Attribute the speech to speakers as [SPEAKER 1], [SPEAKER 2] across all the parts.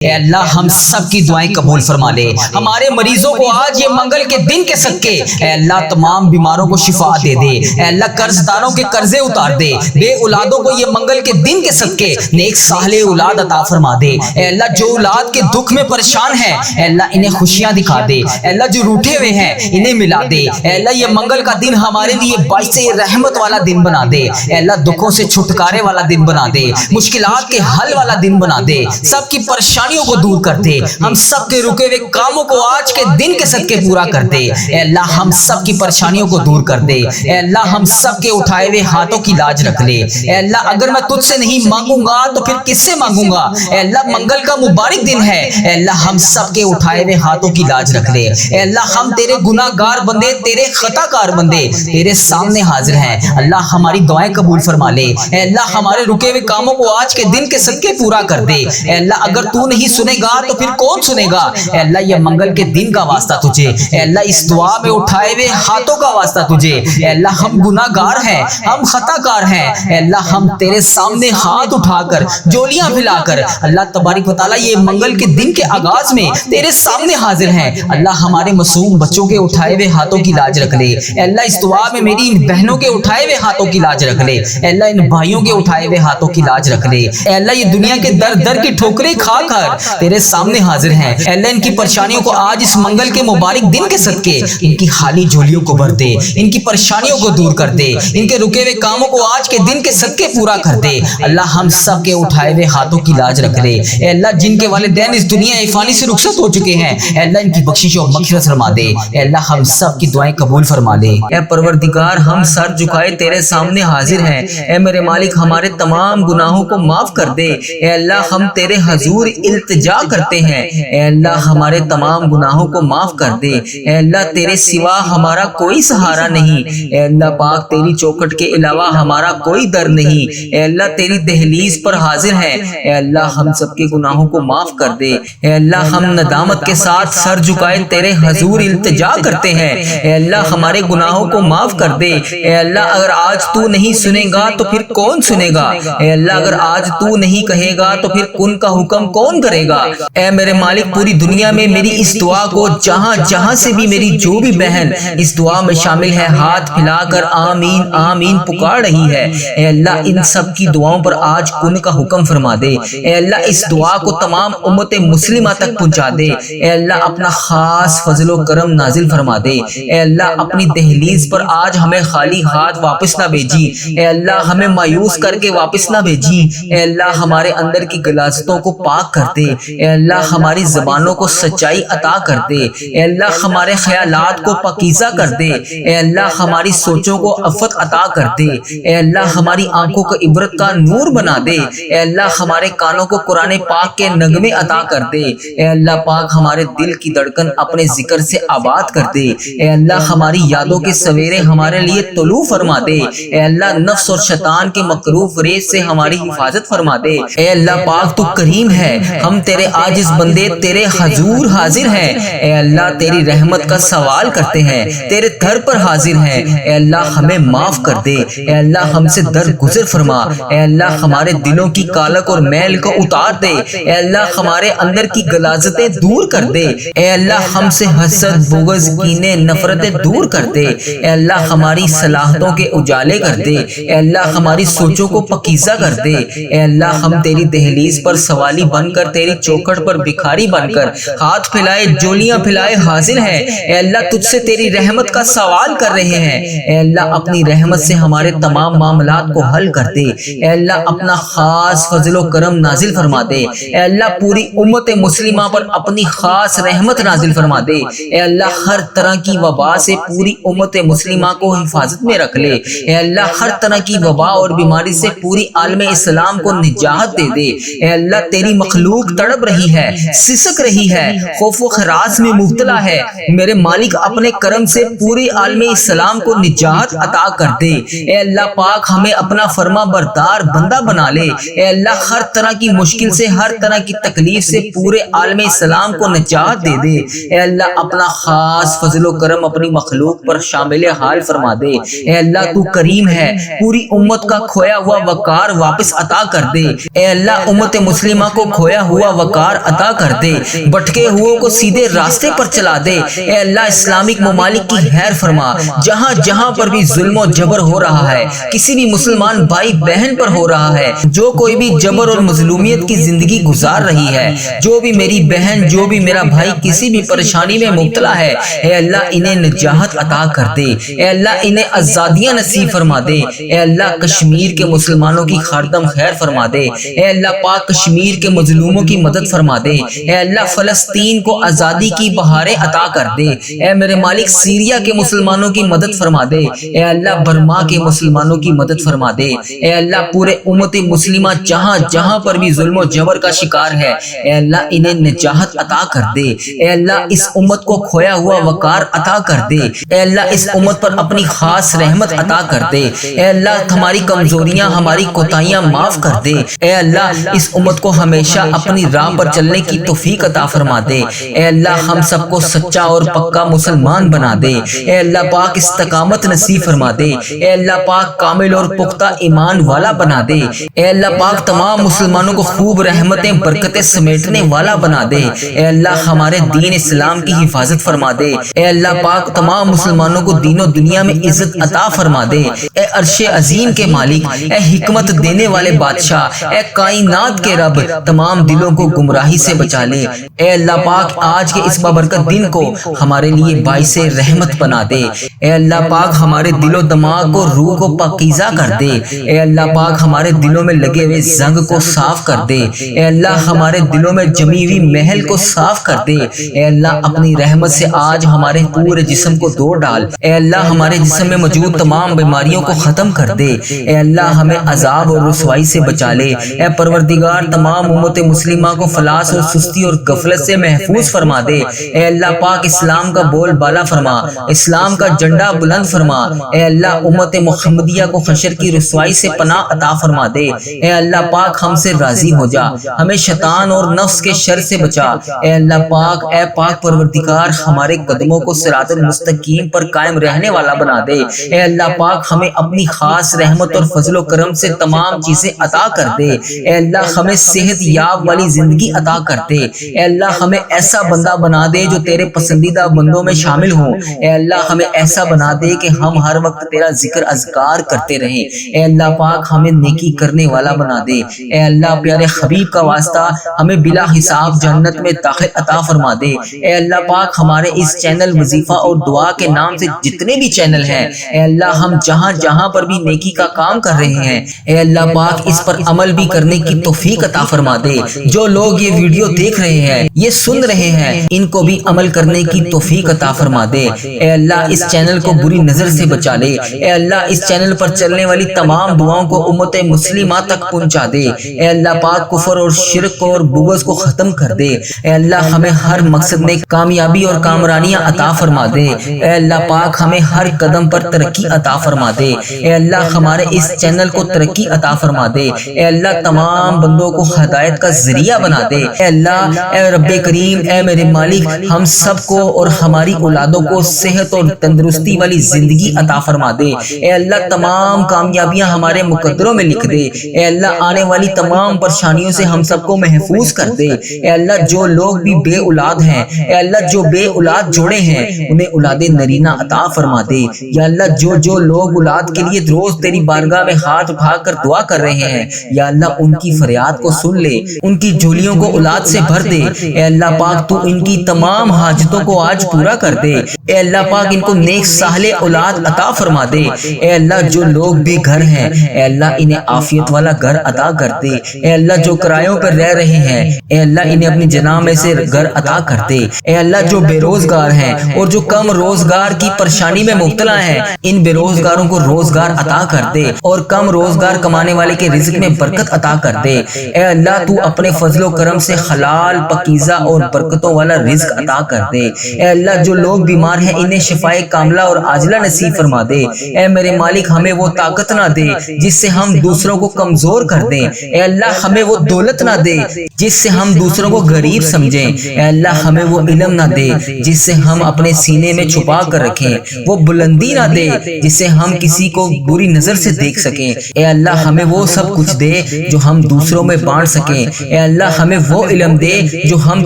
[SPEAKER 1] اے اللہ ہم سب کی دعائیں قبول فرما لے، ہمارے مریضوں کو آج یہ منگل کے دن کے صدقے اے اللہ تمام بیماروں کو شفا دے دے، اے اللہ قرض داروں کے قرضے اتار دے، بے اولادوں کو یہ منگل کے دن کے صدقے نیک صالح اولاد عطا فرما دے، اے اللہ جو اولاد کے دکھ میں پریشان ہیں اے اللہ انہیں خوشیاں دکھا دے، اے اللہ جو روٹھے ہوئے ہیں انہیں ملا دے، اے اللہ یہ منگل کا دن ہمارے لیے باعث رحمت والا دن بنا دے، اے اللہ دکھوں سے چھٹکارے والا دن بنا دے، مشکلات کے حل والا دن بنا دے، سب کی پریشانیوں کو دور کر دے، ہم سب کے رکے ہوئے کاموں کو آج کے دن کے صدقے پورا کر دے، اے اللہ ہم سب کی پریشانیوں کو دور کر دے، اے اللہ ہم سب کے اٹھائے ہوئے ہاتھوں کی لاج رکھ لے، اے اللہ اگر میں تجھ سے نہیں مانگوں گا تو پھر کس سے مانگوں گا، اے اللہ منگل کا مبارک دن ہے، اے اللہ ہم سب کے اٹھائے ہوئے ہاتھوں کی لاج رکھ لے، اے اللہ ہم تیرے گناہ گار بندے، تیرے خطا کار بندے تیرے سامنے حاضر ہیں، اللہ ہماری دعائیں قبول فرما لے، اے اللہ ہمارے رکے ہوئے کاموں کو آج کے دن کے صدقے پورا کر دے، اے اللہ اگر تو نہیں سنے گا تو پھر کون سنے گا، اے اللہ یہ منگل کے دن کا واسطہ تجھے، اے اللہ اس دعا میں اٹھائے ہوئے ہاتھوں کا واسطہ تجھے، اے اللہ ہم گناہ گار ہیں، ہم خطا کار ہیں، اے اللہ ہم تیرے سامنے ہاتھ اٹھا کر جولیاں پھیلا کر اللہ تبارک و تعالیٰ یہ منگل کے دن کے آغاز میں تیرے سامنے حاضر ہیں، اللہ ہمارے معصوم بچوں کے اٹھائے ہوئے ہاتھوں کی لاج رکھ لے، اے اللہ اس دعا میں میری ان بہنوں کے اٹھائے ہوئے ہاتھوں کی لاج رکھ لے، اے اللہ ان بھائیوں کے اٹھائے ہوئے ہاتھوں کی لاج رکھ لے، اے اللہ یہ دنیا کے در در کی ٹھوکریں کھا کر تیرے سامنے حاضر ہیں، اے اللہ ان کی پریشانیوں کو آج اس منگل کے مبارک دن کے صدقے ان کی خالی جھولیوں کو بھر دے، ان کی پریشانیوں کو دور کر دے، ان کے رکے ہوئے کاموں کو آج کے دن کے صدقے پورا کر دے، اللہ ہم سب کے اٹھائے ہوئے ہاتھوں کی لاج رکھ لے، اے اللہ جن کے والدین اس دنیا فانی سے رخصت ہو چکے ہیں اے اللہ ان کی بخشش و مغفرت فرما دے، اے اللہ ہم سب کی دعائیں قبول فرما لے،
[SPEAKER 2] اے پروردگار ہم سر جھکائے تیرے سامنے حاضر ہیں، اے میرے مالک ہمارے تمام گناہوں کو معاف کر دے، اے اللہ ہم تیرے حضور التجا کرتے ہیں، اے اللہ ہمارے تمام گناہوں کو معاف کر دے، اے اللہ تیرے سوا ہمارا کوئی سہارا نہیں، اے اللہ پاک تیری چوکھٹ کے علاوہ ہمارا کوئی در نہیں، اے اللہ تیری دہلیز پر حاضر ہیں، اے اللہ ہم سب کے گناہوں کو معاف کر دے، اے اللہ ہم ندامت کے ساتھ سر جھکائے تیرے حضور التجا کرتے ہیں، اے اللہ ہمارے گناہوں کو معاف کر دے، اے اللہ اگر آج تو نہیں سنے گا تو پھر کون سنے گا، اے اللہ اگر آج تو نہیں کہے گا تو پھر کن کا حکم کون کرے گا، اے میرے مالک پوری دنیا میں میری اس دعا کو جہاں جہاں سے بھی میری جو بھی بہن اس دعا میں شامل ہے ہاتھ پھیلا کر آمین آمین پکار رہی ہے، اے اللہ ان سب کی دعاؤں پر آج کن کا حکم فرما دے، اے اللہ اس دعا کو تمام امت مسلمہ تک پہنچا دے، اے اللہ اپنا خاص فضل و کرم نازل فرما دے، اے اللہ اپنی دہلیز پر آج ہمیں خالی ہاتھ واپس نہ بھیجی، اے اللہ ہمیں مایوس کر کے واپس نہ بھیجی، اے اللہ ہمارے اندر کی غلاظتوں کو پاک کر دے، اے اللہ ہماری زبانوں کو سچائی عطا کر دے، اے اللہ ہمارے خیالات کو پاکیزہ کر دے، اے اللہ ہماری سوچوں کو عفت عطا کر دے، اے اللہ ہماری آنکھوں کو عبرت کا نور بنا دے، اے اللہ ہمارے کانوں کو قرآن پاک کے نغمے عطا کر دے، اے اللہ پاک ہمارے دل کی دھڑکن اپنے ذکر سے آباد کر دے، اے اللہ ہماری یادوں کے سویرے ہمارے لیے طلوع فرما دے، اے اللہ نفس اور شیطان کے مکروہ ریز سے ہماری حفاظت فرما دے، اے اللہ پاک تو کریم ہے، ہم تیرے عاجز بندے تیرے حضور حاضر ہیں، اے اللہ تیری رحمت کا سوال کرتے ہیں، تیرے در پر حاضر ہیں، اے اللہ ہمیں معاف کر دے، اے اللہ ہم سے درگزر فرما، اے اللہ ہمارے دلوں کی کالک اور میل کو اتار دے، اے اللہ ہمارے اندر کی غلاظتیں دور کر دے، اے اللہ ہم سے حسد بغض کینے نفرتیں دور کر دے، اے اللہ ہماری صلاحتوں کے اجالے کر دے، اے اللہ ہماری سوچوں کو پاکیزہ کر دے، اے اللہ ہم تیری دہلیز پر سوالی بن کر تیری چوکھٹ پر بھکاری بن کر ہاتھ پھیلائے جولیاں پھیلائے حاضر ہیں، اے اللہ تجھ سے تیری رحمت کا سوال کر رہے ہیں، اے اللہ اپنی رحمت سے ہمارے تمام معاملات کو حل کر دے، اے اللہ اپنا خاص فضل و کرم نازل فرما دے، اے اللہ پوری امت مسلمہ پر اپنی خاص رحمت نازل فرما دے، اے اللہ ہر طرح کی وبا سے پوری امت مسلمہ کو حفاظت میں رکھ لے، اے اللہ ہر طرح کی وبا اور بیماری سے پوری عالم اسلام کو نجات دے دے، اے اللہ تیری مخلوق تڑپ رہی ہے، سسک رہی ہے، خوف و خراس میں مبتلا ہے، میرے مالک اپنے کرم سے پوری عالم اسلام کو نجات عطا کر دے، اے اللہ پاک ہمیں اپنا فرما بردار بندہ بنا لے، اے اللہ ہر طرح کی مشکل سے ہر طرح کی تکلیف سے پورے عالم اسلام کو نجات دے دے، اے اللہ اپنا خاص فضل و کرم اپنی مخلوق پر شامل حال فرما دے، اے اللہ تو کریم ہے، پوری امت کا کھویا ہوا وقار واپس عطا کر دے، اے اللہ امت مسلمہ کو کھویا ہوا وقار عطا کر دے، بھٹکے ہوئوں کو سیدھے راستے پر چلا دے۔ اے اللہ اسلامک ممالک کی خیر فرما، جہاں جہاں پر بھی ظلم و جبر ہو رہا ہے، کسی بھی مسلمان بھائی بہن پر ہو رہا ہے، جو کوئی بھی جبر اور مظلومیت کی زندگی گزار رہی ہے، جو بھی میری بہن، جو بھی میرا بھائی کسی بھی پریشانی میں مبتلا ہے، اے اللہ انہیں نجات عطا کر دے، اے اللہ انہیں آزادیاں نصیب فرما دے۔ اے اللہ کشمیر کے مسلمانوں کی خاردم خیر فرما دے، اے اللہ پاک کشمیر کے مظلوموں کی مدد فرما دے، اے اللہ فلسطین کو آزادی کی بہاریں عطا کر دے، اے میرے مالک سیریا کے مسلمانوں کی مدد فرما دے، اے اللہ برما کے مسلمانوں کی مدد فرما دے، اے اللہ پورے امت مسلمہ جہاں جہاں پر بھی ظلم و جبر کا شکار ہے، اے اللہ انہیں نجات عطا کر دے، اے اللہ اس امت کو کھویا ہوا وقار عطا کر دے، اے اللہ اس امت پر اپنی خاص رحمت عطا کر دے، اے اللہ ہماری کمزوریاں، ہماری کوتاہیاں معاف کر دے، اے اللہ اس امت کو ہمیشہ اپنی راہ پر چلنے کی توفیق عطا فرما دے، اے اللہ ہم سب کو سچا اور پکا مسلمان بنا دے، اے اللہ پاک استقامت نصیب فرما دے، اے اللہ پاک کامل اور پختہ ایمان والا بنا دے، اے اللہ پاک تمام مسلمانوں کو خوب رحمتیں برکتیں سمیٹنے والا بنا دے، اے اللہ ہمارے دین اسلام کی حفاظت فرما دے، اے اللہ پاک تمام مسلمانوں کو دین و دنیا میں عزت عطا فرما دے، اے عرش عظیم کے مالک، اے حکمت دینے والے بادشاہ، اے کائنات کے رب، تمام دلوں کو گمراہی سے بچا لے، اے اللہ پاک آج کے اس بابرکت دن کو ہمارے لیے باعث رحمت بنا دے، اے اللہ پاک ہمارے دل و دماغ کو، روح کو پاکیزہ کر دے، اے اللہ پاک ہمارے دلوں میں لگے ہوئے زنگ کو صاف کر دے، اے اللہ ہمارے دلوں میں جمی ہوئی محل کو صاف کر دے، اے اللہ اپنی رحمت سے آج ہمارے پورے جسم کو دھو ڈال، اے اللہ ہمارے جسم میں موجود تمام بیماریوں کو ختم کر دے، اے اللہ ہمیں عذاب اور رسوائی سے بچا لے، اے پروردگار تمام امت مسلمہ کو فلاس اور سستی اور غفلت سے محفوظ فرما دے، اے اللہ پاک اسلام کا بول بالا فرما، اسلام کا جھنڈا بلند فرما، اے اللہ امت محمدیہ کو حشر کی رسوائی سے پناہ عطا فرما دے، اے اللہ پاک ہم سے راضی ہو جا، ہمیں شیطان اور نفس کے شر سے بچا، اے اللہ پاک، اے پاک پروردگار ہمارے قدموں کو صراط المستقیم پر قائم رہنے والا بنا دے، اے اللہ پاک ہمیں اپنی خاص رحمت اور فضل و کرم سے تمام چیزیں عطا کر دے، اے اللہ ہمیں صحت یاب والی زندگی عطا کر دے، اے اللہ ہمیں ایسا بندہ بنا دے جو تیرے پسندیدہ بندوں میں شامل ہوں، اے اللہ ہمیں ایسا بنا دے کہ ہم ہر وقت تیرا ذکر اذکار کرتے رہیں، اے اللہ پاک ہمیں نیکی کرنے والا بنا دے، اے اللہ پیارے حبیب کا واسطہ ہمیں بلا حساب جنت میں داخل عطا فرما دے، اے اللہ پاک ہمارے اس چینل وظیفہ اور دعا کے نام سے جتنے بھی چینل ہیں، اے اللہ ہم جہاں جہاں پر بھی نیکی کا کام کر رہے ہیں، اے اللہ پاک اس پر عمل بھی کرنے کی توفیق عطا فرما دے، جو لوگ یہ ویڈیو دیکھ رہے ہیں، یہ سن رہے ہیں، ان کو بھی عمل کرنے کی توفیق عطا فرما دے، اے اللہ اس چینل کو بری نظر سے بچا لے، اے اللہ اس چینل پر چلنے والی تمام دعاؤں کو امت مسلمہ تک پہنچا دے، اے اللہ پاک کفر اور شرک اور بغض کو ختم کر دے، اے اللہ ہمیں ہر مقصد میں کامیابی اور کامرانیاں عطا فرما دے، اے اللہ پاک ہمیں ہر قدم پر ترقی عطا فرما دے، اے اللہ ہمارے اس چینل کو ترقی عطا فرما دے، اے اللہ تمام بندوں کو ہدایت کا ذریعہ بنا دے، اے اللہ اے رب کریم، اے میرے مالک ہم سب کو اور ہماری اولادوں کو صحت اور تندرستی والی زندگی عطا فرما دے، اے اللہ تمام کامیابیاں ہمارے مقدروں میں لکھ دے، اے اللہ آنے والی تمام پریشانیوں سے ہم سب کو محفوظ کر دے، اے اللہ جو لوگ بھی بے اولاد ہیں، اے اللہ جو بے اولاد جوڑے ہیں انہیں اولاد نرینہ عطا فرما دے، یا اللہ جو لوگ اولاد کے لیے روز تیری بارگاہ میں ہاتھ اٹھا کر دعا کر رہے ہیں، یا اللہ ان کی فریاد کو سن لے، ان کی جھولیوں کو اولاد سے بھر دے، اے اللہ پاک تو ان کی تمام حاجتوں کو آج پورا کر دے، اے اللہ پاک ان کو نیک صالح اولاد عطا فرما دے، اے اللہ جو لوگ بے گھر ہیں اے اللہ انہیں عافیت والا گھر عطا کر دے، اے اللہ جو کرایوں پر رہ رہے ہیں اے اللہ انہیں اپنی جناح میں سے گھر عطا کر دے، اے اللہ جو بے روزگار ہیں اور جو کم روزگار کی پریشانی میں مبتلا ہیں ان بے روزگاروں کو روزگار عطا کر دے اور کم روزگار کمانے والے کے رزق میں برکت عطا کر دے، اے اللہ تو اپنے فضل و کرم سے حلال پاکیزہ اور برکتوں والا رزق عطا کر دے، اے اللہ جو لوگ بیمار ہیں انہیں شفائے کاملہ اور عاجلہ نصیب فرما دے، اے میرے مالک ہمیں وہ طاقت نہ دے جس سے ہم دوسروں کو کمزور کر دیں، اے اللہ ہمیں وہ دولت نہ دے جس سے ہم دوسروں کو غریب سمجھیں، اے اللہ ہمیں وہ علم نہ دے جس سے ہم اپنے سینے میں چھپا کر رکھیں، وہ بلندی نہ دے جس سے ہم کسی کو بری نظر سے دیکھ سکیں، اے اللہ ہمیں وہ سب کچھ دے جو ہم دوسروں میں بانٹ سکیں، اے اے اللہ ہمیں وہ علم دے جو ہم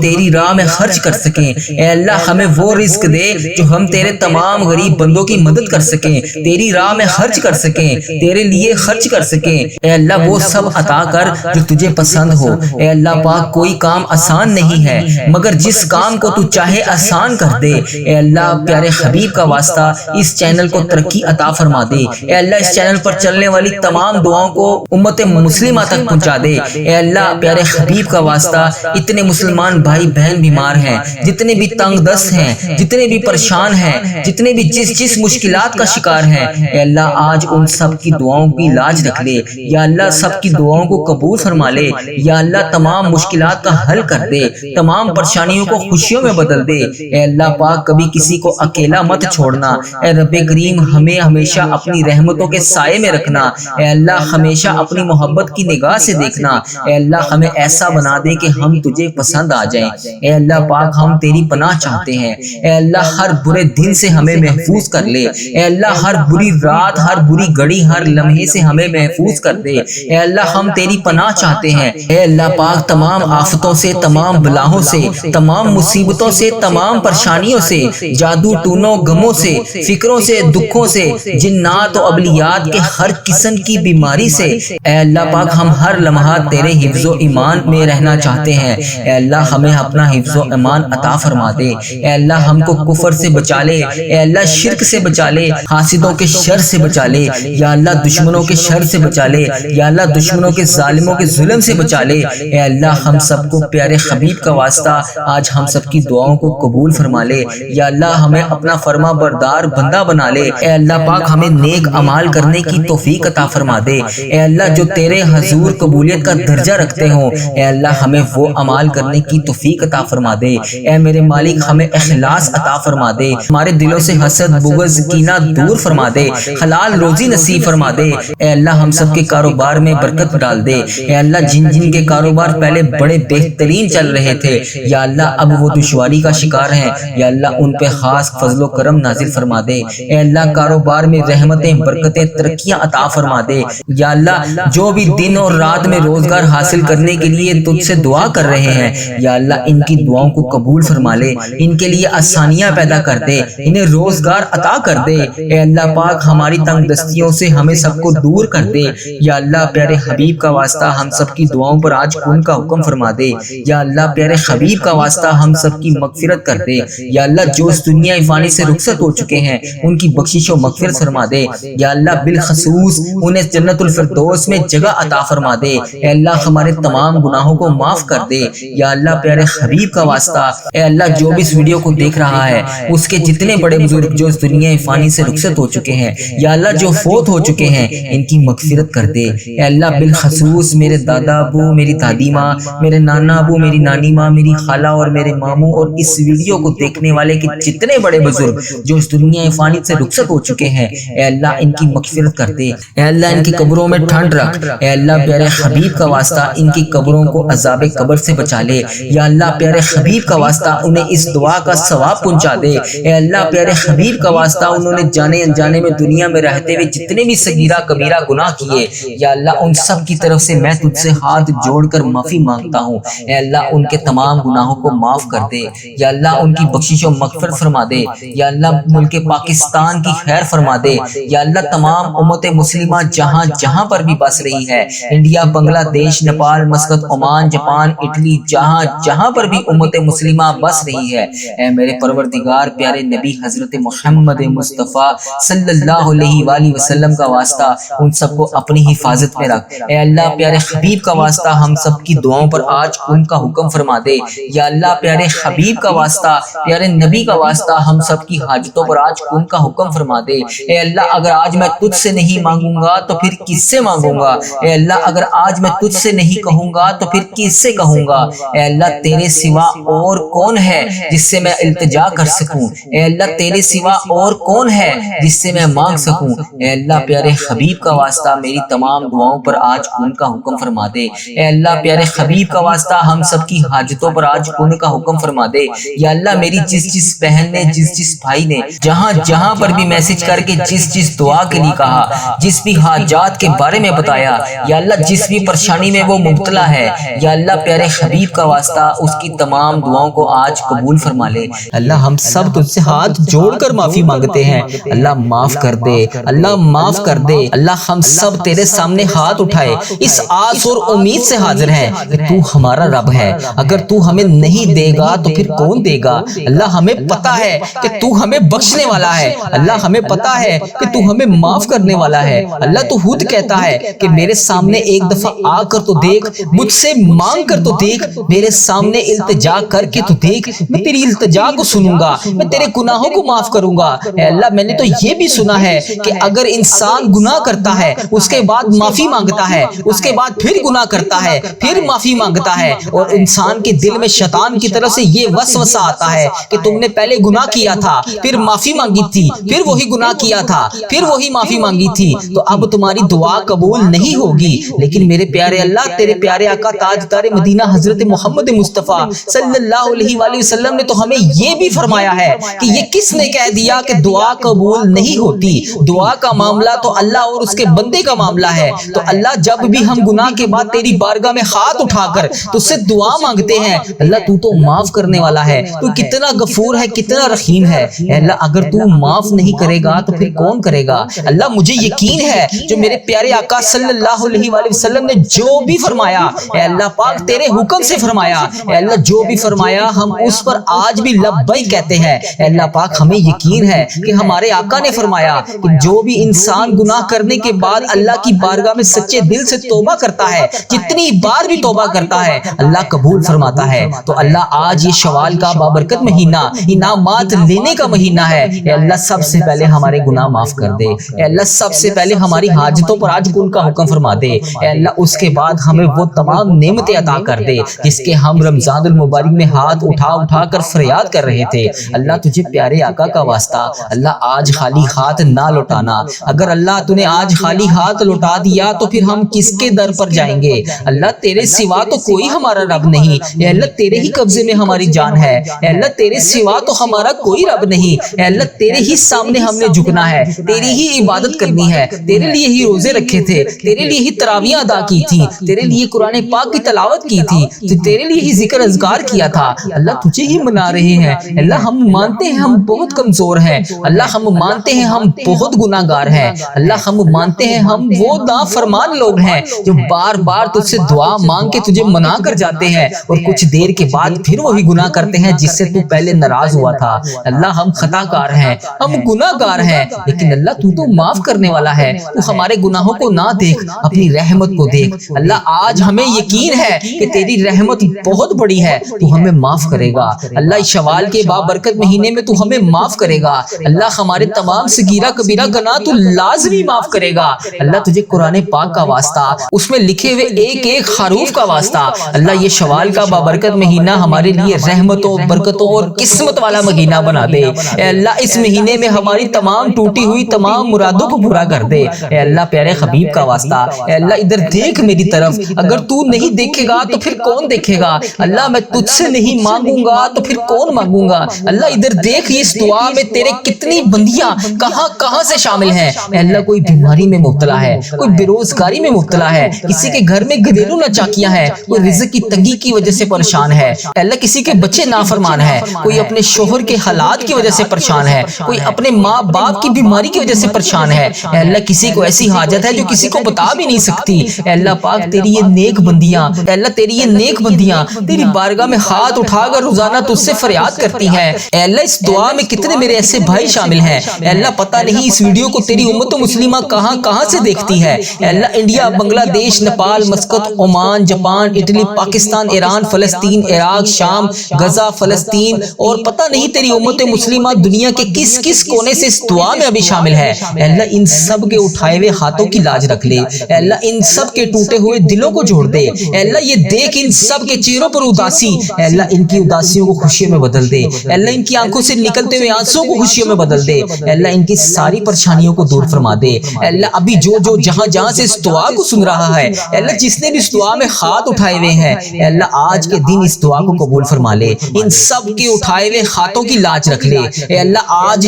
[SPEAKER 2] تیری راہ میں خرچ کر سکیں، اے اللہ ہمیں وہ رزق دے جو ہم تیرے تمام غریب بندوں کی مدد کر سکیں، تیری راہ میں خرچ کر سکیں، تیرے لیے خرچ کر سکیں، اے اللہ وہ سب عطا کر جو تجھے پسند ہو۔ اے اللہ پاک کوئی کام آسان نہیں ہے مگر جس کام کو تو چاہے آسان کر دے۔ اے اللہ پیارے حبیب کا واسطہ اس چینل کو ترقی عطا فرما دے۔ اے اللہ اس چینل پر چلنے والی تمام دعاؤں کو امت مسلمہ تک پہنچا دے۔ اے اللہ پیارے حبیب کا واسطہ اتنے مسلمان بھائی بہن بیمار ہیں، جتنے بھی تنگ دست ہیں، جتنے بھی پریشان ہیں، جتنے بھی جس مشکلات کا شکار ہیں، اے اللہ آج ان سب کی دعاؤں کی لاج رکھ لے۔ یا اللہ سب کی دعاؤں کو قبول فرما لے۔ یا اللہ تمام مشکلات کا حل کر دے، تمام پریشانیوں کو خوشیوں میں بدل دے۔ اے اللہ پاک کبھی کسی کو اکیلا مت چھوڑنا۔ اے رب کریم ہمیں ہمیشہ اپنی رحمتوں کے سائے میں رکھنا۔ اے اللہ ہمیشہ اپنی محبت کی نگاہ سے دیکھنا۔ اے اللہ ہمیں ایسا بنا دے کہ ہم تجھے پسند آ جائیں۔ اے اللہ پاک ہم تیری پناہ چاہتے ہیں۔ اے اللہ ہر برے دن سے ہمیں محفوظ کر لے۔ اے اللہ ہر بری رات، ہر بری گھڑی، ہر لمحے سے ہمیں محفوظ کر دے۔ اے اللہ ہم تیری پناہ چاہتے ہیں۔ اے اللہ پاک تمام آفتوں سے، تمام بلاؤں سے، تمام مصیبتوں سے، تمام پریشانیوں سے، جادو ٹونوں غموں سے، فکروں سے، دکھوں سے، جنات و ابلیات کے ہر قسم کی بیماری سے، اے اللہ پاک ہم ہر لمحہ تیرے حفظ و ایمان میں رہنا چاہتے ہیں۔ اے اللہ ہمیں اپنا حفظ و ایمان عطا فرما دے۔ اے اللہ ہم کو کفر سے بچا لے۔ اے اللہ شرک سے بچا لے، حاسدوں کے شر سے بچا لے۔ یا اللہ دشمنوں کے شر سے بچا لے۔ یا اللہ دشمنوں کے ظالموں کے ظلم سے بچا لے۔ اے اللہ ہم سب کو پیارے حبیب کا واسطہ آج ہم سب کی دعاؤں کو قبول فرما لے۔ یا اللہ ہمیں اپنا فرما بردار بندہ بنا لے۔ اے اللہ پاک ہمیں نیک اعمال کرنے کی توفیق عطا فرما دے۔ اے اللہ جو تیرے حضور قبولیت کا درجہ رکھتے ہوں، اے اللہ ہمیں وہ اعمال کرنے کی توفیق عطا فرما دے۔ اے میرے مالک ہمیں اخلاص عطا فرما دے، ہمارے دلوں سے حسد بغض کینہ دور فرما دے، حلال روزی نصیب فرما دے۔ اے اللہ ہم سب کے کاروبار میں برکت ڈال دے۔ اے اللہ جن کے کاروبار پہلے بڑے بہترین چل رہے تھے، یا اللہ اب وہ دشواری کا شکار ہیں، یا اللہ ان پہ خاص فضل و کرم نازل فرما دے۔ اے اللہ کاروبار میں رحمتیں برکتیں ترقیاں عطا فرما دے۔ یا اللہ جو بھی دن اور رات میں روزگار حاصل کرنے کے لیے تجھ سے دعا کر رہے ہیں، یا اللہ ان کی دعاؤں کو قبول فرما لے، ان کے لیے آسانیاں پیدا کر دے، انہیں روزگار عطا کر دے۔ اے اللہ پاک ہماری تنگ دستیوں سے ہمیں سب کو دور کر دے۔ یا اللہ پیارے حبیب کا واسطہ ہم سب کی دعاؤں پر آج کن کا حکم فرما دے۔ یا اللہ پیارے حبیب کا واسطہ ہم سب کی مغفرت کر دے۔ یا اللہ جو اس دنیا فانی سے رخصت ہو چکے ہیں ان کی بخشش و مغفرت فرما دے۔ یا اللہ بالخصوص انہیں جنت الفردوس میں جگہ عطا فرما دے۔ اے اللہ ہمارے تمام گناہوں کو معاف کر دے۔ یا اللہ پیارے حبیب کا واسطہ اے اللہ جو بھی اس ویڈیو کو دیکھ رہا ہے اس کے جتنے بڑے بزرگ جو اس دنیا فانی سے رخصت ہو چکے ہیں، یا اللہ جو فوت ہو چکے ہیں ان کی مغفرت کر دے۔ اے اللہ بالخصوص میرے دادا ابو، میری دادی ماں، میرے نانا ابو، میری نانی ماں، میری خالہ اور میرے ماموں اور اس ویڈیو کو دیکھنے والے کے جتنے بڑے بزرگ جو اس دنیا فانی سے رخصت ہو چکے ہیں، اے اللہ ان کی مغفرت کر دے۔ اے اللہ ان کی قبروں میں ٹھنڈ رکھ۔ اے اللہ پیارے حبیب کا واسطہ ان کی قبروں کو عذاب قبر سے بچا لے۔ یا اللہ پیارے حبیب کا واسطہ انہیں اس دعا کا ثواب پہنچا دے۔ اے اللہ پیارے حبیب کا واسطہ انہوں نے جانے انجانے میں دنیا میں رہتے ہوئے جتنے بھی صغیرہ کبیرہ گناہ کیے، یا اللہ ان سب کی طرف سے میں تجھ سے ہاتھ جوڑ کر معافی مانگتا ہوں۔ اے اللہ ان کے تمام گناہوں کو معاف کر دے۔ یا اللہ ان کی بخشش و مغفرت فرما دے۔ یا اللہ ملک پاکستان کی خیر فرما دے۔ یا اللہ تمام امت مسلمہ جہاں جہاں پر بھی بس رہی ہے، انڈیا، بنگلہ دیش، Nepal, Muscat, Oman, Japan, Italy, جہاں جہاں پر بھی امت مسلمہ بس رہی ہے، اے میرے پروردگار پیارے نبی حضرت محمد مصطفیٰ صلی اللہ علیہ وآلہ وسلم کا واسطہ ان سب کو اپنی حفاظت میں رکھ۔ اے اللہ پیارے حبیب کا واسطہ ہم سب کی دعاؤں پر آج ان کا حکم فرما دے۔ یا اللہ پیارے حبیب کا واسطہ، پیارے نبی کا واسطہ ہم سب کی حاجتوں پر آج ان کا حکم فرما دے۔ اے اللہ اگر آج میں تجھ سے نہیں مانگوں گا تو پھر کس سے مانگوں گا؟ اے اللہ اگر آج میں تجھ سے نہیں کہوں گا تو پھر کس سے کہوں گا؟ اے اللہ تیرے سوا اور کون ہے جس سے میں التجا کر سکوں؟ اے اللہ تیرے سوا اور کون ہے جس سے میں مانگ سکوں؟ اے اللہ پیارے حبیب کا واسطہ میری تمام دعاؤں پر آج ان کا حکم فرما دے۔ اے اللہ پیارے حبیب کا واسطہ ہم سب کی حاجتوں پر آج ان کا حکم فرما دے۔ یا اللہ میری جس بہن نے، جس بھائی نے جہاں جہاں پر بھی میسج کر کے جس دعا کے لیے کہا، جس بھی حاجات کے بارے میں بتایا، یا اللہ جس بھی پریشانی میں وہ مبتلا ہے، ہے۔ یا اللہ پیارے حبیب کا واسطہ اس کی تمام دعاؤں کو آج قبول فرما لے۔
[SPEAKER 1] اللہ ہم سب تجھ سے ہاتھ جوڑ کر معافی مانگتے ہیں، اللہ معاف کر دے، اللہ معاف کر دے۔ اللہ ہم سب تیرے سامنے ہاتھ اٹھائے اس آس اور امید سے حاضر ہیں کہ تو ہمارا رب ہے، اگر تو ہمیں نہیں دے گا تو پھر کون دے گا؟ اللہ ہمیں پتا ہے کہ تو ہمیں بخشنے والا ہے، اللہ ہمیں پتا ہے کہ تو ہمیں معاف کرنے والا ہے۔ اللہ تو خود کہتا ہے کہ میرے سامنے ایک دفعہ آ کر تو دیکھ، مجھ سے مانگ کر تو دیکھ، میرے سامنے التجا کر کے تو دیکھ، میں تیری التجا کو سنوں گا، میں تیرے گناہوں کو معاف کروں گا۔ اے اللہ میں نے تو یہ بھی سنا ہے کہ اگر انسان گناہ کرتا ہے اس کے بعد معافی مانگتا ہے، اس کے بعد پھر گناہ کرتا ہے، پھر معافی مانگتا ہے، اور انسان کے دل میں شیطان کی طرف سے یہ وسوسہ آتا ہے کہ تم نے پہلے گناہ کیا تھا، پھر معافی مانگی تھی، پھر وہی گناہ کیا تھا، پھر وہی معافی مانگی تھی، تو اب تمہاری دعا قبول نہیں ہوگی۔ لیکن میرے پیارے اللہ، تیرے پیارے آقا تاجدار مدینہ حضرت محمد مصطفیٰ صلی اللہ علیہ وآلہ وسلم نے تو ہمیں یہ بھی فرمایا ہے کہ یہ کس نے کہہ دیا کہ دعا قبول نہیں ہوتی؟ دعا کا معاملہ تو اللہ اور اس کے بندے کا معاملہ ہے۔ تو اللہ جب بھی ہم گناہ کے بعد تیری بارگاہ میں ہاتھ اٹھا کر تجھ سے دعا مانگتے ہیں، اللہ تو معاف کرنے والا ہے، تو کتنا غفور ہے، کتنا رحیم ہے۔ اے اللہ اگر تو معاف نہیں کرے گا تو پھر کون کرے گا؟ اللہ مجھے یقین ہے جو میرے پیارے آقا صلی اللہ علیہ وآلہ وسلم نے جو بھی فرمایا، اے اللہ پاک تیرے حکم سے فرمایا، اے اللہ جو بھی فرمایا ہم اس پر آج بھی لبیک کہتے ہیں۔ اے اللہ پاک ہمیں یقین ہے کہ ہمارے آقا نے فرمایا کہ جو بھی انسان گناہ کرنے کے بعد اللہ کی بارگاہ میں سچے دل سے توبہ کرتا ہے، جتنی بار بھی توبہ کرتا ہے اللہ قبول فرماتا ہے۔ تو اللہ آج یہ شوال کا بابرکت مہینہ انعامات لینے کا مہینہ ہے، اے اللہ سب سے پہلے ہمارے گناہ معاف کر دے، اے اللہ سب سے پہلے ہماری حاجتوں پر آج کل کا حکم فرما دے، اے اللہ اس کے بعد ہمیں وہ تمام نعمتیں عطا کر دے جس کے ہم رمضان المبارک میں ہاتھ اٹھا کر فریاد کر رہے تھے۔ اللہ تجھے پیارے آقا کا واسطہ اللہ آج خالی ہاتھ نہ لوٹانا، اگر اللہ تو نے آج خالی ہاتھ لوٹا دیا تو پھر ہم کس کے در پر جائیں گے؟ اللہ تیرے سوا تو کوئی ہمارا رب نہیں، اے اللہ تیرے ہی قبضے میں ہماری جان ہے، اے اللہ تیرے سوا تو ہمارا کوئی رب نہیں، اے اللہ تیرے ہی سامنے ہم نے جھکنا ہے، تیری ہی عبادت کرنی ہے، تیرے لیے ہی روزے رکھے تھے، تیرے لیے ہی تراویح ادا کی تھی، تیرے لیے قرآن پاک کی تلاوت کی تھی، تیرے لیے ہی ذکر اذکار کیا تھا۔ اللہ تجھے ہی منا رہے ہیں، اللہ ہم مانتے ہیں ہم بہت کمزور ہیں، اللہ ہم مانتے ہیں ہم بہت گناہ گار ہیں، اللہ ہم مانتے ہیں ہم وہ نافرمان لوگ ہیں جو بار بار تجھ سے دعا مانگ کے تجھے منا کر جاتے ہیں اور کچھ دیر کے بعد پھر وہی گناہ کرتے ہیں جس سے تو پہلے ناراض ہوا تھا۔ اللہ ہم خطا کار ہیں، ہم گناہ گار ہیں، لیکن اللہ تو معاف کرنے والا ہے، تو ہمارے گناہوں کو نہ دیکھ، اپنی رحمت کو دیکھ۔ اللہ آج ہمیں یقین ہے کہ تیری رحمت بہت بڑی ہے، تو ہمیں معاف کرے گا۔ اللہ اس شوال کے بابرکت مہینے میں تو ہمیں معاف کرے گا، اللہ ہمارے تمام صغیرہ کبیرہ گناہ تو لازمی معاف کرے گا۔ اللہ تجھے قرآن پاک کا واسطہ، اس میں لکھے ہوئے ایک ایک حروف کا واسطہ، اللہ یہ شوال کا بابرکت مہینہ ہمارے لیے رحمتوں، برکتوں اور قسمت والا مہینہ بنا دے۔ اے اللہ اس مہینے میں ہماری تمام ٹوٹی ہوئی تمام مرادوں کو پورا کر دے۔ اے اللہ پیارے حبیب کا واسطہ، اے اللہ ادھر دیکھ میری طرف، اگر تو نہیں دیکھے گا تو پھر کون دیکھے گا؟ اللہ میں تجھ سے نہیں مانگوں گا تو پھر کون مانگوں گا؟ اللہ ادھر دیکھ اس دعا میں تیرے کتنی بندیاں کہاں سے شامل ہیں۔ اے اللہ کوئی بیماری میں مبتلا ہے، کوئی بے روزگاری میں مبتلا ہے، کسی کے گھر میں گھریلو ناچاکیاں ہیں، کوئی رزق کی تنگی کی وجہ سے پریشان ہے، اے اللہ کسی کے بچے نافرمان ہیں، کوئی اپنے شوہر کے حالات کی وجہ سے پریشان ہے، کوئی اپنے ماں باپ کی بیماری کی وجہ سے پریشان ہے، اے اللہ کسی کو ایسی حاجت ہے جو کسی کو بتا بھی نہیں سکتی۔ اے اللہ پاک تیری یہ نیک بندیاں، اے اللہ تیری یہ نیک بندیاں تیری بارگاہ میں ہاتھ اٹھا کر روزانہ تجھ سے فریاد کرتی ہیں۔ اے اللہ اس دعا میں کتنے میرے ایسے بھائی شامل ہیں، اے اللہ پتہ نہیں اس ویڈیو کو تیری امت مسلمہ کہاں سے دیکھتی ہے۔ اے اللہ انڈیا، بنگلہ دیش، Nepal, Muscat, Oman, Japan, Italy, Pakistan, Iran, فلسطین، عراق، شام، غزہ، فلسطین اور پتہ نہیں تیری امت مسلمہ دنیا کے کس کونے سے اس دعا میں ابھی شامل ہے۔ اے اللہ ان سب کے اٹھائے ہوئے ہاتھوں کی لاج رکھ لے، اے اللہ ان سب کے ٹوٹے ہوئے دلوں کو جوڑ دے، اے اللہ یہ دیکھ ان سب کے چہروں پر اداسی، اے اللہ ان کی اداسیوں کو خوشیوں میں بدل دے، اے اللہ ان کی آنکھوں سے نکلتے ہوئے آنسوں کو خوشیوں میں بدل دے، اے اللہ ان کی ساری پریشانیوں کو دور فرما دے۔ اے اللہ ابھی جو جہاں سے اس دعا کو سن رہا ہے، اے اللہ جس نے بھی اس دعا میں ہاتھ اٹھائے ہوئے ہیں، اے اللہ آج کے دن اس دعا کو قبول فرما لے، ان سب کے اٹھائے ہوئے ہاتھوں کی لاج رکھ لے۔ اے اللہ آج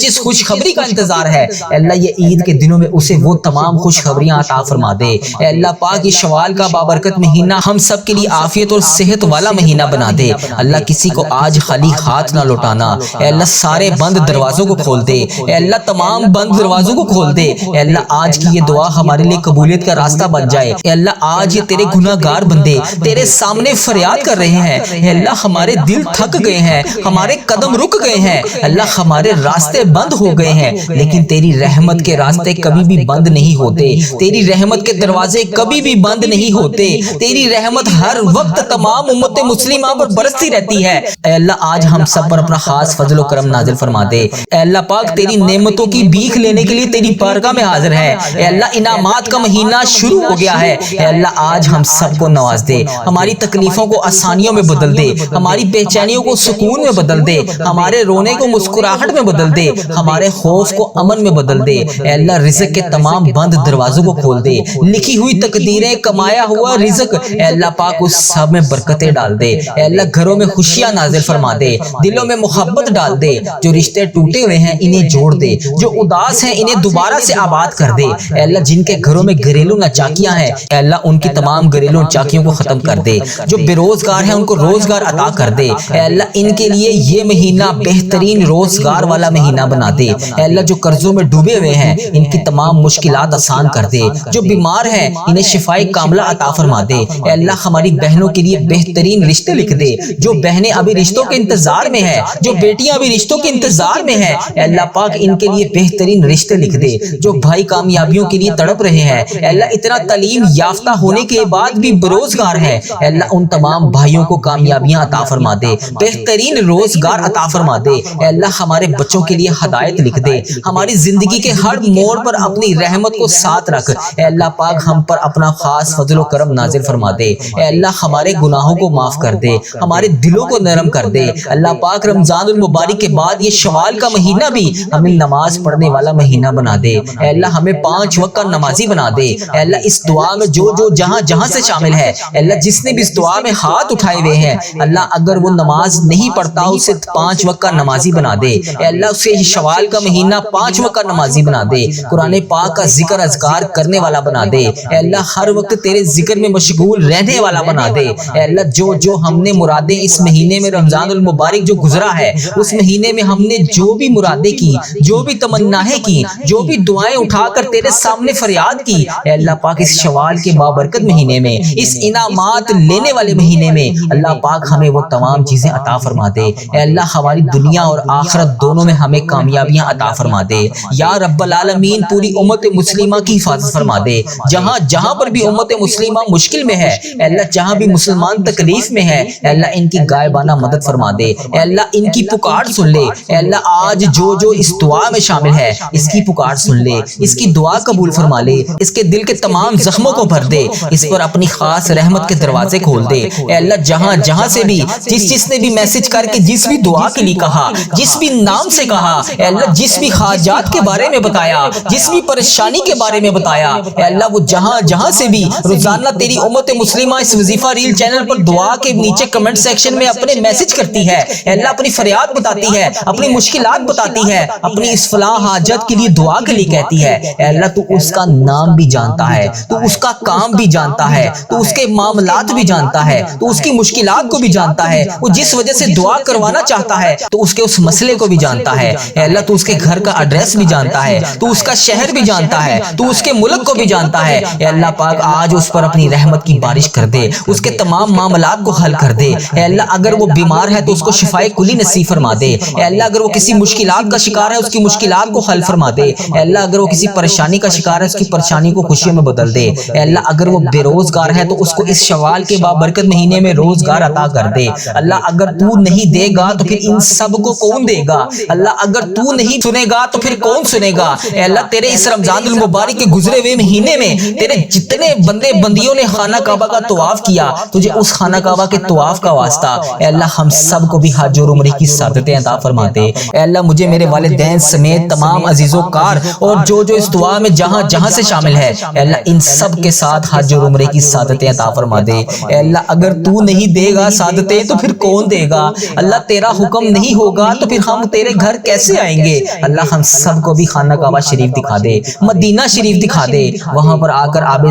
[SPEAKER 1] جس خوشخبری کا انتظار ہے، اے اللہ یہ عید کے دنوں میں اسے وہ تمام خوشخبریاں عطا فرما دے۔ اے اللہ پاک یہ شوال شوال کا بابرکت مہینہ ہم سب کے لیے عافیت اور صحت والا مہینہ بنا دے۔ اللہ کسی کو آج خالی ہاتھ نہ لوٹانا۔ اے اللہ سارے بند دروازوں کو کھول دے۔ اے اللہ تمام بند دروازوں کو کھول دے۔ اے اللہ آج کی یہ دعا ہمارے لیے قبولیت کا راستہ بن جائے۔ اے اللہ آج یہ تیرے گناہ گار بندے تیرے سامنے فریاد کر رہے ہیں۔ اے اللہ ہمارے دل تھک گئے ہیں، ہمارے قدم رک گئے ہیں، اللہ ہمارے راستے بند ہو گئے ہیں، لیکن تیری رحمت کے راستے کبھی بھی بند نہیں ہوتے، تیری رحمت کے دروازے کبھی بھی بند نہیں ہوتے، تیری رحمت ہر وقت تمام امت مسلمہ پر برستی رہتی ہے۔ اے اللہ آج ہم سب پر اپنا خاص فضل و کرم نازل فرما دے۔ اے اللہ پاک تیری نعمتوں کی بھیک لینے کے لیے تیری بارگاہ میں حاضر ہے۔ اے اللہ انعامات کا مہینہ شروع ہو گیا ہے۔ اے اللہ آج ہم سب کو نواز دے، ہماری تکلیفوں کو آسانیوں میں بدل دے، ہماری بے چینیوں کو سکون میں بدل دے، ہمارے رونے کو مسکراہٹ میں بدل دے، ہمارے خوف کو امن میں بدل دے۔ اے اللہ رزق کے تمام بند دروازوں کو کھول دے، لکھی ہوئی تقدیریں، کمایا ہوا رزق اے اللہ پاک اس سب میں برکتیں ڈال دے۔ اے اللہ گھروں میں خوشیاں نازل فرما دے، دلوں میں محبت ڈال دے، جو رشتے ٹوٹے ہوئے ہیں انہیں جوڑ دے، جو اداس ہیں انہیں دوبارہ سے آباد کر دے۔ اے اللہ جن کے گھروں میں گھریلو ناچاکیاں ہیں اے اللہ ان کی تمام گھریلو ناچاکیوں کو ختم کر دے، جو بے روزگار ہیں ان کو روزگار عطا کر دے۔ اے اللہ ان کے لیے یہ مہینہ بہترین روزگار والا مہینہ بنا دے۔ اے اللہ جو قرضوں میں ڈوبے ہوئے ہیں ان کی تمام مشکلات آسان کر دے، جو بیمار ہیں انہیں شفائے کاملہ عطا فرما دے۔ اے اللہ ہماری بہنوں کے لیے بہترین رشتے لکھ دے، جو بہنیں ابھی رشتوں کے انتظار میں ہیں، جو بیٹیاں ابھی رشتوں کے انتظار میں ہیں اے اللہ پاک ان کے لیے بہترین رشتے لکھ دے، جو بھائی کامیابیوں کے لیے تڑپ رہے ہیں اے اللہ اتنا تعلیم یافتہ ہونے کے بعد بھی بے روزگار ہے اے اللہ ان تمام بھائیوں کو کامیابیاں عطا فرما دے، بہترین روزگار عطا فرما دے۔ اے اللہ ہمارے بچوں کے لیے ہدایت لکھ دے، ہماری زندگی کے ہر موڑ پر اپنی رحمت کو ساتھ رکھ اے اللہ پاک ہم پر اپنا خاص فضل و کرم نازل فرما دے۔ اے اللہ ہمارے گناہوں کو معاف کر دے، ہمارے دلوں کو نرم کر دے۔ اللہ پاک رمضان المبارک کے بعد یہ شوال کا مہینہ بھی ہمیں نماز پڑھنے والا مہینہ بنا دے۔ اے اللہ ہمیں 5 وقت کا نمازی بنا دے۔ اے اللہ اس دعا میں جو جہاں سے شامل ہے اے اللہ جس نے بھی اس دعا میں ہاتھ اٹھائے ہوئے ہیں اللہ اگر وہ نماز نہیں پڑھتا اسے 5 وقت کا نمازی بنا دے۔ اے اللہ اسے شوال کا مہینہ 5 وقت کا نمازی بنا دے، قرآن پاک کا ذکر اذکار کرنے والا بنا دے۔ اے اللہ ہر وقت تیرے ذکر میں مشغول رہنے والا بنا دے۔ اے اللہ جو ہم نے مرادیں اس مہینے میں رمضان المبارک جو گزرا ہے اس مہینے میں ہم نے جو بھی مرادیں کی، جو بھی تمنایں کی، جو بھی دعائیں اٹھا کر تیرے سامنے فریاد کی اے اللہ پاک اس شوال کے بابرکت مہینے میں، اس انعامات لینے والے مہینے میں اللہ پاک ہمیں وہ تمام چیزیں عطا فرما دے۔ اے اللہ ہماری دنیا اور آخرت دونوں میں ہمیں کامیابیاں عطا فرما دے۔ یا رب العالمین پوری امت مسلمہ کی حفاظت فرما دے، جہاں پر بھی امت مسلمہ مشکل میں ہے اے اللہ جہاں بھی مسلمان تکلیف میں ہے اے اللہ ان کی غائبانہ مدد فرما دے۔ اے اللہ ان کی پکار سن لے۔ اے اللہ آج جو اس دعا میں شامل ہے اس کی پکار سن لے، اس کی دعا قبول فرما لے، اس کے دل کے تمام زخموں کو بھر دے، اس پر اپنی خاص رحمت کے دروازے کھول دے۔ اے اللہ جہاں سے بھی جس نے بھی میسج کر کے جس بھی دعا کے لیے کہا، جس بھی نام سے کہا اے اللہ جس بھی حاجات کے بارے میں بتایا، جس بھی پریشانی کے بارے میں بتایا اے اللہ وہ جہاں سے بھی روزانہ تیری امت مسلمہ اس وظیفہ ریل چینل پر دعا کے نیچے کمنٹ سیکشن میں اپنے میسج کرتی ہے اے اللہ اپنی فریاد بتاتی ہے، اپنی مشکلات بتاتی ہے، اپنی اس فلاں حاجت کے لیے دعا کے لیے کہتی ہے اے اللہ تو اس کا نام بھی جانتا ہے، تو اس کا کام بھی جانتا ہے، تو اس کے معاملات بھی جانتا ہے، تو اس کی مشکلات کو بھی جانتا ہے، وہ جس وجہ سے دعا کروانا چاہتا ہے تو اس کے اس مسئلے کو بھی جانتا ہے اے اللہ تو اس کے گھر کا ایڈریس بھی جانتا ہے، تو اس کا شہر بھی جانتا ہے، تو اس کے ملک کو بھی جانتا ہے اے اللہ پاک آج اس پر اپنی رحمت کی بارش کر دے، اس کے تمام معاملات کو حل کر دے اے اللہ اگر وہ بیمار ہے تو اس کو شفائے کلی نصیب فرما دے اے اللہ اگر وہ کسی مشکلات کا شکار ہے اس کی مشکلات کو حل فرما دے اے اللہ اگر وہ کسی پریشانی کا شکار ہے اس کی پریشانی کو خوشیوں میں بدل دے اے اللہ اگر وہ بے روزگار ہے تو اس کو اس شوال کے بابرکت مہینے میں روزگار عطا کر دے اللہ اگر تو نہیں دے گا تو پھر ان سب کو کون دے گا اللہ اگر تو نہیں سنے گا تو پھر کون سنے گا اے اللہ تیرے اس رمضان المبارک کے گزرے ہوئے مہینے میں تیرے جتنے بندے بندیوں نے خانہ کعبہ کا طواف کیا تجھے اس خانہ کعبہ کے طواف کا واسطہ اے اللہ ہم سب کو بھی حج اور عمرے کی سعادتیں عطا فرما دے اے اللہ مجھے میرے والدین سمیت تمام عزیز و کار اور جو اس دعا میں جہاں سے شامل ہے اے اللہ ان سب کے ساتھ حج اور عمرے کی سعادتیں عطا فرما دے اے اللہ اگر تو نہیں دے گا سعادتیں تو پھر کون دے گا اللہ تیرا حکم نہیں ہوگا تو پھر ہم تیرے گھر کیسے آئیں گے اللہ ہم سب کو بھی خانہ کعبہ شریف دکھا دے، مدینہ شریف دکھا دے، وہاں پر آ کر آب